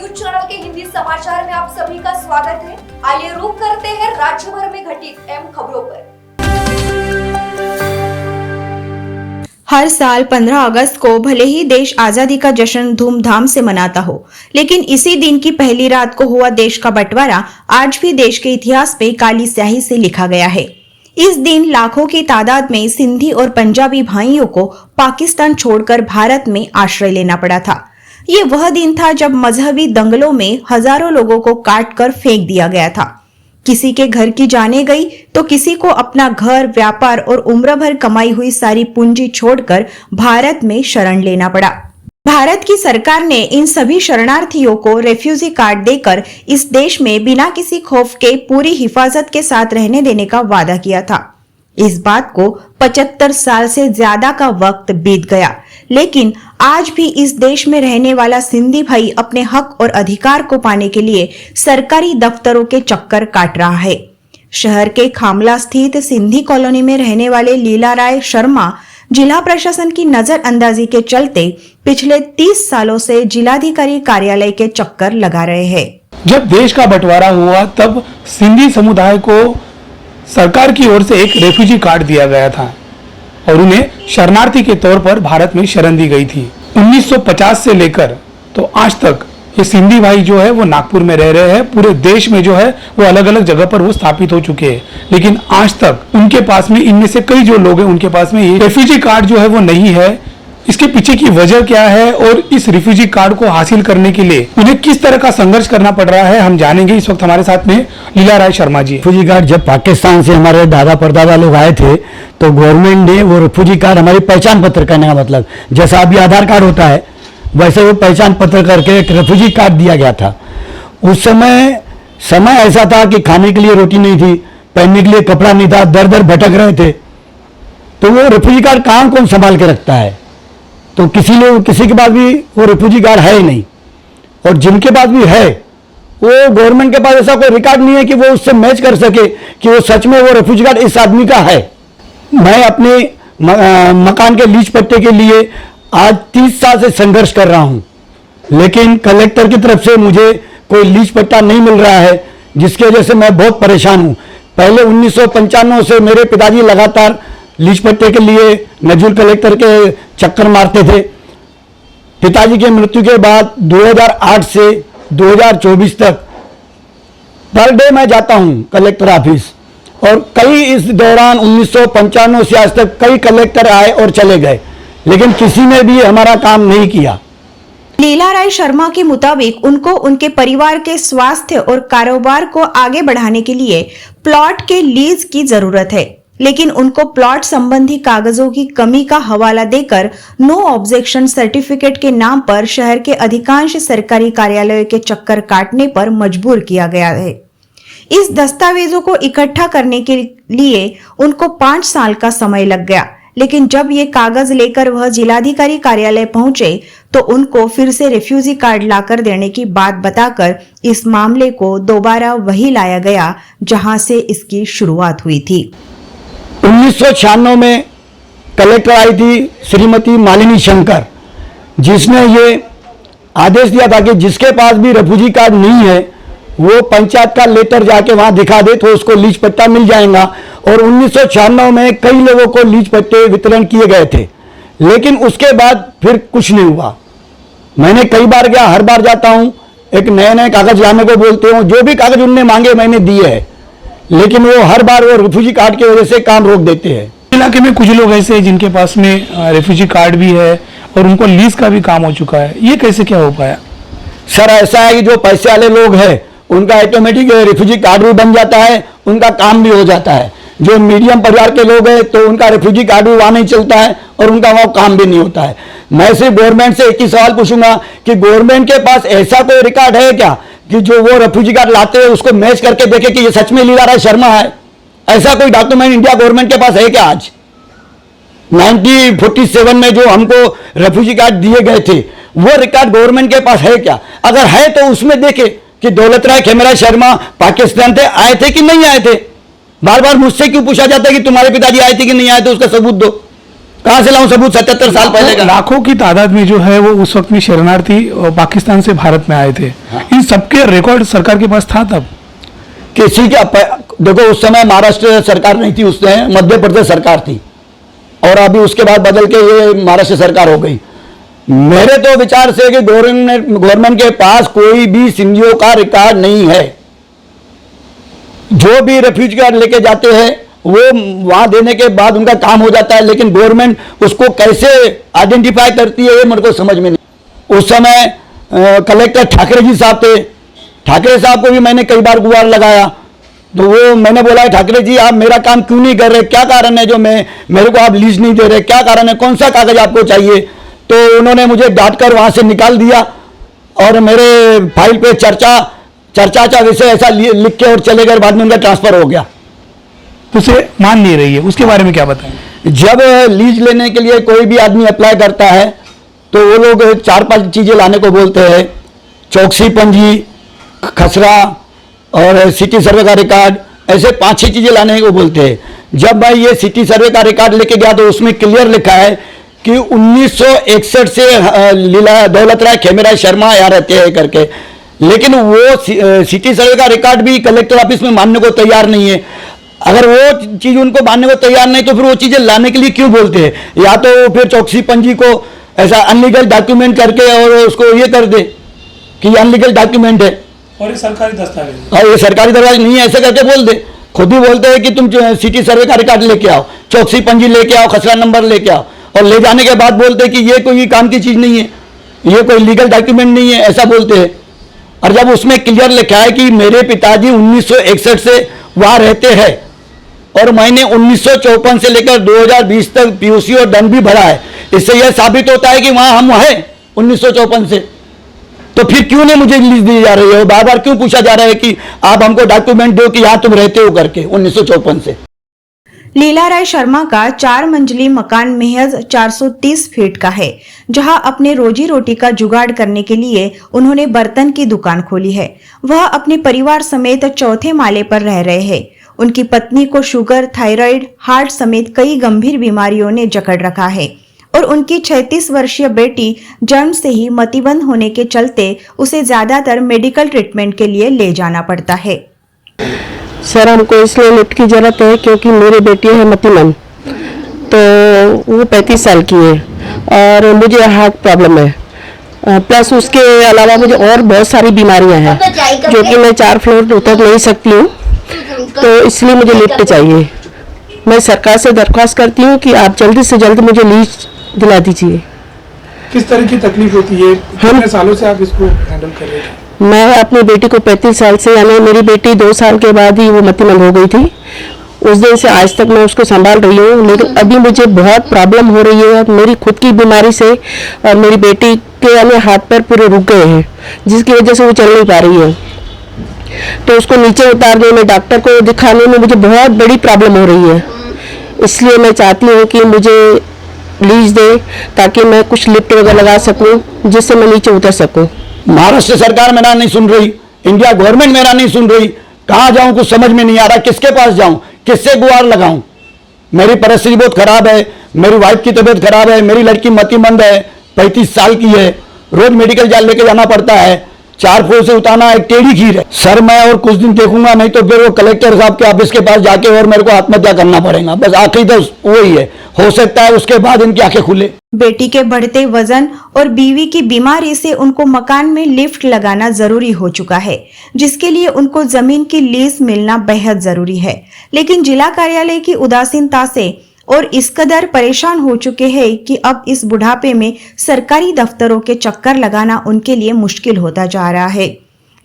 News channel के हिंदी समाचार में आप सभी का स्वागत है। आइए रुक करते हैं राज्य भर में घटित अहम खबरों पर। हर साल 15 अगस्त को भले ही देश आजादी का जश्न धूमधाम से मनाता हो, लेकिन इसी दिन की पहली रात को हुआ देश का बंटवारा आज भी देश के इतिहास में काली स्याही से लिखा गया है। इस दिन लाखों की तादाद में सिंधी और पंजाबी भाइयों को पाकिस्तान छोड़कर भारत में आश्रय लेना पड़ा था। ये वह दिन था जब मजहबी दंगलों में हजारों लोगों को काट कर फेंक दिया गया था। किसी के घर की जाने गई तो किसी को अपना घर, व्यापार और उम्र भर कमाई हुई सारी पूंजी छोड़कर भारत में शरण लेना पड़ा। भारत की सरकार ने इन सभी शरणार्थियों को रेफ्यूजी कार्ड देकर इस देश में बिना किसी खौफ के पूरी हिफाजत के साथ रहने देने का वादा किया था। इस बात को 75 साल से ज्यादा का वक्त बीत गया, लेकिन आज भी इस देश में रहने वाला सिंधी भाई अपने हक और अधिकार को पाने के लिए सरकारी दफ्तरों के चक्कर काट रहा है। शहर के खामला स्थित सिंधी कॉलोनी में रहने वाले लीला राय शर्मा जिला प्रशासन की नजरअंदाजी के चलते पिछले 30 सालों से जिलाधिकारी कार्यालय के चक्कर लगा रहे हैं। जब देश का बंटवारा हुआ तब सिंधी समुदाय को सरकार की ओर से एक रेफ्यूजी कार्ड दिया गया था और उन्हें शरणार्थी के तौर पर भारत में शरण दी गई थी। 1950 से लेकर तो आज तक ये सिंधी भाई जो है वो नागपुर में रह रहे हैं। पूरे देश में जो है वो अलग अलग जगह पर वो स्थापित हो चुके हैं, लेकिन आज तक उनके पास में, इनमें से कई जो लोग हैं उनके पास में ये रेफ्यूजी कार्ड जो है वो नहीं है। इसके पीछे की वजह क्या है और इस रिफ्यूजी कार्ड को हासिल करने के लिए उन्हें किस तरह का संघर्ष करना पड़ रहा है, हम जानेंगे। इस वक्त हमारे साथ में लीला राय शर्मा जी। रिफ्यूजी कार्ड जब पाकिस्तान से हमारे दादा परदादा लोग आए थे तो गवर्नमेंट ने वो रिफ्यूजी कार्ड, हमारी पहचान पत्र कहने का मतलब जैसा अभी आधार कार्ड होता है वैसे वो पहचान पत्र करके एक रिफ्यूजी कार्ड दिया गया था। उस समय ऐसा था कि खाने के लिए रोटी नहीं थी, पहनने के लिए कपड़ा नहीं था, दर दर भटक रहे थे। तो वो रिफ्यूजी कार्ड कहाँ कौन संभाल के रखता है? तो किसी के पास भी वो रिफ्यूजी कार्ड है ही नहीं, और जिनके पास भी है वो गवर्नमेंट के पास ऐसा कोई रिकॉर्ड नहीं है कि वो उससे मैच कर सके कि वो सच में वो रिफ्यूजी कार्ड इस आदमी का है। मैं अपने मकान के लीज पट्टे के लिए आज 30 साल से संघर्ष कर रहा हूं, लेकिन कलेक्टर की तरफ से मुझे कोई लीज पट्टा नहीं मिल रहा है, जिसकी वजह से मैं बहुत परेशान हूं। पहले 1995 से मेरे पिताजी लगातार लीज पट्टे के लिए नजूल कलेक्टर के चक्कर मारते थे। पिताजी की मृत्यु के बाद 2008 से 2024 तक पर डे मैं जाता हूं कलेक्टर ऑफिस, और कई इस दौरान 1995 से आज तक कई कलेक्टर आए और चले गए, लेकिन किसी ने भी हमारा काम नहीं किया। लीला राय शर्मा के मुताबिक उनको उनके परिवार के स्वास्थ्य और कारोबार को आगे बढ़ाने के लिए प्लॉट के लीज की जरूरत है, लेकिन उनको प्लॉट संबंधी कागजों की कमी का हवाला देकर नो ऑब्जेक्शन सर्टिफिकेट के नाम पर शहर के अधिकांश सरकारी कार्यालयों के चक्कर काटने पर मजबूर किया गया है। इस दस्तावेजों को इकट्ठा करने के लिए उनको 5 साल का समय लग गया, लेकिन जब ये कागज लेकर वह जिलाधिकारी कार्यालय पहुंचे तो उनको फिर से रेफ्यूजी कार्ड लाकर देने की बात बताकर इस मामले को दोबारा वही लाया गया जहां से इसकी शुरुआत हुई थी। 1996 में कलेक्टर आई थी श्रीमती मालिनी शंकर, जिसने ये आदेश दिया था कि जिसके पास भी रेफ्यूजी कार्ड नहीं है वो पंचायत का लेटर जाके वहां दिखा दे तो उसको लीज पट्टा मिल जाएगा। और 1996 में कई लोगों को लीज पट्टे वितरण किए गए थे, लेकिन उसके बाद फिर कुछ नहीं हुआ। मैंने कई बार गया, हर बार जाता हूं, एक नए नए कागज लाने को बोलते हो, जो भी कागज उनने मांगे मैंने दिए है, लेकिन वो हर बार वो रिफ्यूजी कार्ड की वजह से काम रोक देते हैं। इलाके में कुछ लोग ऐसे हैं जिनके पास में रेफ्यूजी कार्ड भी है और उनको लीज का भी काम हो चुका है, ये कैसे क्या हो पाया? सर ऐसा है कि जो पैसे वाले लोग हैं उनका ऑटोमेटिक रेफ्यूजी कार्ड भी बन जाता है, उनका काम भी हो जाता है। जो मीडियम परिवार के लोग हैं तो उनका रेफ्यूजी कार्ड भी वहाँ नहीं चलता है और उनका वहाँ काम भी नहीं होता है। मैं सिर्फ गवर्नमेंट से एक ही सवाल पूछूंगा कि गवर्नमेंट के पास ऐसा कोई रिकॉर्ड है क्या कि जो वो रेफ्यूजी कार्ड लाते हैं उसको मैच करके देखे कि ये सच में लीला राय शर्मा है? ऐसा कोई डॉक्यूमेंट इंडिया गवर्नमेंट के पास है क्या? आज 1947 में जो हमको रेफ्यूजी कार्ड दिए गए थे वो रिकॉर्ड गवर्नमेंट के पास है क्या? अगर है तो उसमें देखे कि दौलत राय खेमराज शर्मा पाकिस्तान से आए थे कि नहीं आए थे। बार बार मुझसे क्यों पूछा जाता है कि तुम्हारे पिताजी आए थे कि नहीं आए थे, उसका सबूत दो। कहां से लाऊं सबूत 77 साल पहले का? लाखों की तादाद में जो है वो उस वक्त में शरणार्थी पाकिस्तान से भारत में आए थे। इन सबके रिकॉर्ड सरकार के पास था तब? किसी का देखो, उस समय महाराष्ट्र सरकार नहीं थी, उस समय मध्य प्रदेश सरकार थी, और अभी उसके बाद बदल के ये महाराष्ट्र सरकार हो गई। मेरे तो विचार से कि गवर्नमेंट के पास कोई भी सिंधियों का रिकॉर्ड नहीं है। जो भी रेफ्यूजी कार्ड लेके जाते हैं वो वहां देने के बाद उनका काम हो जाता है, लेकिन गवर्नमेंट उसको कैसे आइडेंटिफाई करती है ये मेरे को समझ में नहीं। उस समय कलेक्टर ठाकरे जी साहब थे, ठाकरे साहब को भी मैंने कई बार गुहार लगाया, तो वो मैंने बोला ठाकरे जी आप मेरा काम क्यों नहीं कर रहे, क्या कारण है जो मेरे को आप लीज नहीं दे रहे, क्या कारण है, कौन सा कागज आपको चाहिए? तो उन्होंने मुझे डांट कर वहां से निकाल दिया और मेरे फाइल पे चर्चा विषय ऐसा लिख के और चले गए। बाद में उनका ट्रांसफर हो गया। तो उसे मान नहीं रही है, उसके बारे में क्या बताएं? जब लीज लेने के लिए कोई भी आदमी अप्लाई करता है तो वो लोग 4-5 चीजें लाने को बोलते हैं, चौकसी पंजी, खसरा और सिटी सर्वे का रिकॉर्ड, ऐसे 5-6 चीजें लाने को बोलते हैं। जब मैं ये सिटी सर्वे का रिकॉर्ड लेके गया तो उसमें क्लियर लिखा है कि 1961 से लीला दौलत राय खेमेराय शर्मा यहाँ रहते हैं करके, लेकिन वो सिटी सर्वे का रिकॉर्ड भी कलेक्टर ऑफिस में मानने को तैयार नहीं है। अगर वो चीज उनको मानने को तैयार नहीं तो फिर वो चीजें लाने के लिए क्यों बोलते हैं? या तो फिर चौकसी पंजी को ऐसा अनलीगल डॉक्यूमेंट करके और उसको ये कर दे कि अनलीगल डॉक्यूमेंट है और ये सरकारी दस्तावेज, और ये सरकारी दस्तावेज नहीं है ऐसे करके बोल दे। खुद ही बोलते हैं कि तुम सिटी सर्वे का रिकॉर्ड लेके आओ, चौकसी पंजी लेके आओ, खसरा नंबर लेके आओ, और ले जाने के बाद बोलते हैं कि ये कोई काम की चीज नहीं है, ये कोई लीगल डॉक्यूमेंट नहीं है, ऐसा बोलते हैं। और जब उसमें क्लियर लिखा है कि मेरे पिताजी 1961 से वहां रहते हैं और मैंने 1954 से लेकर 2020 तक पीयूसी और दंड भी भरा है, इससे यह साबित होता है कि वहां हम हैं 1954 से। तो फिर क्यों नहीं मुझे लीज दी जा रही है? बार बार क्यों पूछा जा रहा है कि आप हमको डॉक्यूमेंट दो कि यहां तुम रहते हो करके 1954 से? लीला राय शर्मा का 4 मंजिली मकान महज 430 फीट का है, जहां अपने रोजी रोटी का जुगाड़ करने के लिए उन्होंने बर्तन की दुकान खोली है। वह अपने परिवार समेत 4थे माले पर रह रहे हैं। उनकी पत्नी को शुगर, थायराइड, हार्ट समेत कई गंभीर बीमारियों ने जकड़ रखा है और उनकी 36 वर्षीय बेटी जन्म से ही मतिबंद होने के चलते उसे ज्यादातर मेडिकल ट्रीटमेंट के लिए ले जाना पड़ता है। सर हमको इसलिए लिफ्ट की जरूरत है क्योंकि मेरी बेटी है मतिमंद, तो वो 35 साल की है और मुझे हार्ट प्रॉब्लम है, प्लस उसके अलावा मुझे और बहुत सारी बीमारियां हैं जो कि मैं 4 फ्लोर उतर नहीं सकती हूँ, तो इसलिए मुझे लिफ्ट चाहिए। मैं सरकार से दरख्वास्त करती हूँ कि आप जल्दी से जल्द मुझे लीज दिला दीजिए। किस तरह की तकलीफ होती है? कितने सालों से आप इसको हैंडल कर रहे हैं? मैं अपनी बेटी को 35 साल से, यानी मेरी बेटी 2 साल के बाद ही वो मतिमंद हो गई थी, उस दिन से आज तक मैं उसको संभाल रही हूँ, लेकिन अभी मुझे बहुत प्रॉब्लम हो रही है मेरी खुद की बीमारी से, और मेरी बेटी के यानी हाथ पैर पूरे रुक गए हैं जिसकी वजह से वो चल नहीं पा रही है। तो उसको नीचे उतारने में, डॉक्टर को दिखाने में मुझे बहुत बड़ी प्रॉब्लम हो रही है। इसलिए मैं चाहती हूँ कि मुझे लीज दे ताकि मैं कुछ लिफ्ट वगैरह लगा सकूँ जिससे मैं नीचे उतर सकूँ। महाराष्ट्र सरकार मेरा नहीं सुन रही, इंडिया गवर्नमेंट मेरा नहीं सुन रही, कहाँ जाऊं कुछ समझ में नहीं आ रहा, किसके पास जाऊं, किससे गुहार लगाऊं? मेरी परिस्थिति बहुत खराब है, मेरी वाइफ की तबीयत खराब है, मेरी लड़की मतिमंद है, 35 साल की है, रोज मेडिकल जाल लेके जाना पड़ता है, 4 फ्लोर से उतारना एक टेढ़ी खीर है। सर मैं और कुछ दिन देखूंगा, नहीं तो फिर वो कलेक्टर साहब के ऑफिस के पास जाके और मेरे को आत्महत्या करना पड़ेगा, बस आखिरी तो वही है, हो सकता है उसके बाद इनकी आंखें खुले। बेटी के बढ़ते वजन और बीवी की बीमारी से उनको मकान में लिफ्ट लगाना जरूरी हो चुका है, जिसके लिए उनको जमीन की लीज मिलना बेहद जरूरी है। लेकिन जिला कार्यालय की उदासीनता से और इस कदर परेशान हो चुके हैं कि अब इस बुढ़ापे में सरकारी दफ्तरों के चक्कर लगाना उनके लिए मुश्किल होता जा रहा है।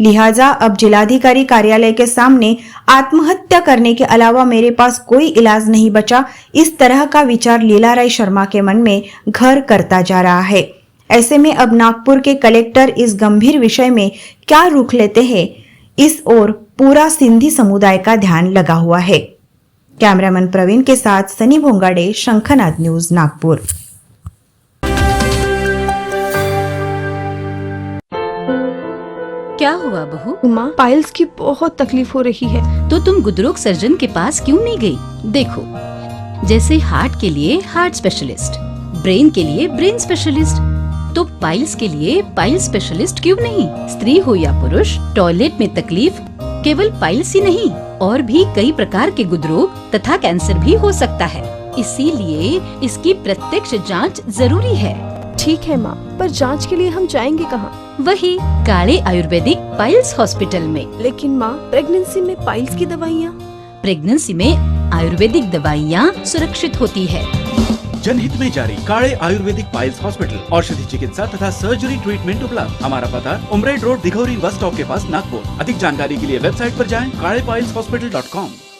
लिहाजा अब जिलाधिकारी कार्यालय के सामने आत्महत्या करने के अलावा मेरे पास कोई इलाज नहीं बचा, इस तरह का विचार लीला राय शर्मा के मन में घर करता जा रहा है। ऐसे में अब नागपुर के कलेक्टर इस गंभीर विषय में क्या रुख लेते हैं, इस ओर पूरा सिंधी समुदाय का ध्यान लगा हुआ है। कैमरामैन प्रवीण के साथ सनी भोंगाड़े, शंखनाद न्यूज, नागपुर। क्या हुआ बहू? उमा, पाइल्स की बहुत तकलीफ हो रही है। तो तुम गुदरोग सर्जन के पास क्यों नहीं गई? देखो, जैसे हार्ट के लिए हार्ट स्पेशलिस्ट, ब्रेन के लिए ब्रेन स्पेशलिस्ट, तो पाइल्स के लिए पाइल स्पेशलिस्ट क्यों नहीं? स्त्री हो या पुरुष, टॉयलेट में तकलीफ केवल पाइल्स ही नहीं और भी कई प्रकार के गुदरोग तथा कैंसर भी हो सकता है। इसीलिए इसकी प्रत्यक्ष जांच जरूरी है। ठीक है माँ, पर जांच के लिए हम जाएंगे कहाँ? वही काले आयुर्वेदिक पाइल्स हॉस्पिटल में। लेकिन माँ, प्रेगनेंसी में पाइल्स की दवाइयाँ? प्रेगनेंसी में आयुर्वेदिक दवाइयाँ सुरक्षित होती है। जनहित में जारी काड़े आयुर्वेदिक पाइल्स हॉस्पिटल, औषधि चिकित्सा तथा सर्जरी ट्रीटमेंट उपलब्ध। हमारा पता उमरेड रोड, दिघौरी बस स्टॉप के पास, नागपुर। अधिक जानकारी के लिए वेबसाइट पर जाएं kadepailshhospital.com।